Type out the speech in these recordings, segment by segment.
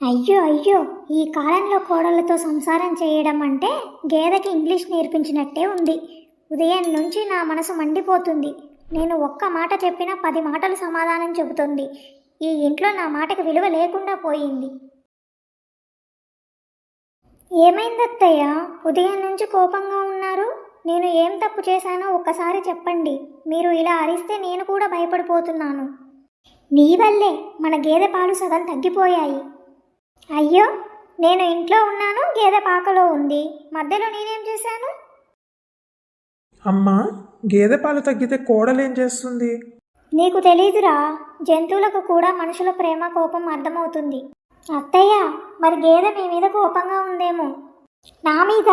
అయ్యో అయ్యో, ఈ కాలంలో కోడళ్ళతో సంసారం చేయడం అంటే గేదెకి ఇంగ్లీష్ నేర్పించినట్టే ఉంది. ఉదయం నుంచి నా మనసు మండిపోతుంది. నేను ఒక్క మాట చెప్పినా 10 మాటలు సమాధానం చెబుతుంది. ఈ ఇంట్లో నా మాటకి విలువ లేకుండా పోయింది. ఏమైంది అత్తయ్య? ఉదయం నుంచి కోపంగా ఉన్నారు. నేను ఏం తప్పు చేశానో ఒక్కసారి చెప్పండి. మీరు ఇలా అరిస్తే నేను కూడా భయపడిపోతున్నాను. నీ వల్లే మన గేదె పాలు సగం తగ్గిపోయాయి. అయ్యో, నేను ఇంట్లో ఉన్నాను, గేదె పాకలో ఉంది. మధ్యలో నేనేం చేశాను? అమ్మా, గేదె పాలు తగ్గితే కోడలేం చేస్తుంది? నీకు తెలీదురా, జంతువులకు కూడా మనుషుల ప్రేమ కోపం అర్థమవుతుంది. అత్తయ్య, మరి గేదె మీ మీద కోపంగా ఉందేమో. నా మీద?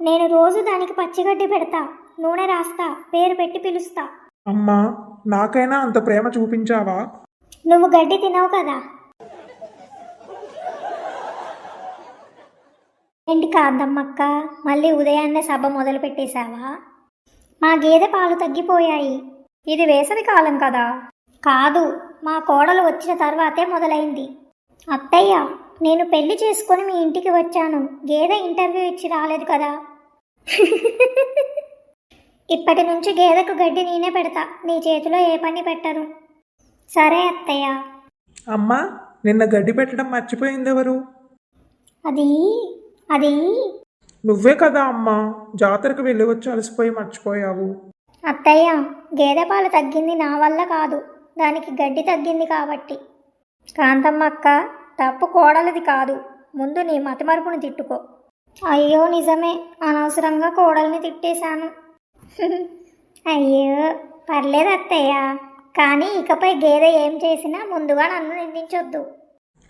నేను రోజు దానికి పచ్చిగడ్డి పెడతా, నూనె రాస్తా, పేరు పెట్టి పిలుస్తా. అమ్మా, నాకైనా అంత ప్రేమ చూపించావా? నువ్వు గడ్డి తినవు కదా. ఏంటి కాదమ్మక్క, మళ్ళీ ఉదయాన్నే సభ మొదలు పెట్టేశావా? మా గేదె పాలు తగ్గిపోయాయి. ఇది వేసవి కాలం కదా. కాదు, మా కోడలు వచ్చిన తర్వాతే మొదలైంది. అత్తయ్య, నేను పెళ్లి చేసుకొని మీ ఇంటికి వచ్చాను. గేదె ఇంటర్వ్యూ ఇచ్చి రాలేదు కదా. ఇప్పటి నుంచి గేదెకు గడ్డి నేనే పెడతా, నీ చేతిలో ఏ పని పెట్టరు. సరే అత్తయ్య. అమ్మా, నిన్న గడ్డి పెట్టడం మర్చిపోయిందెవరు? అది అది నువ్వే కదా అమ్మా, జాతరకు వెళ్ళి వచ్చి అలసిపోయి మర్చిపోయావు. అత్తయ్య, గేదె పాలు తగ్గింది నా వల్ల కాదు, దానికి గడ్డి తగ్గింది కాబట్టి. కాంతమ్మ అక్క, తప్పు కోడలిది కాదు. ముందు నీ మతిమరుపుని తిట్టుకో. అయ్యో నిజమే, అనవసరంగా కోడల్ని తిట్టేశాను. అయ్యో పర్లేదు అత్తయ్య, కానీ ఇకపై గేదె ఏం చేసినా ముందుగా నన్ను నిందించొద్దు.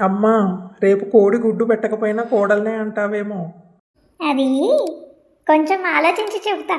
అమ్మా, రేపు కోడి గుడ్డు పెట్టకపోయినా కోడల్నే అంటావేమో. అది కొంచెం ఆలోచించి చెబుతా.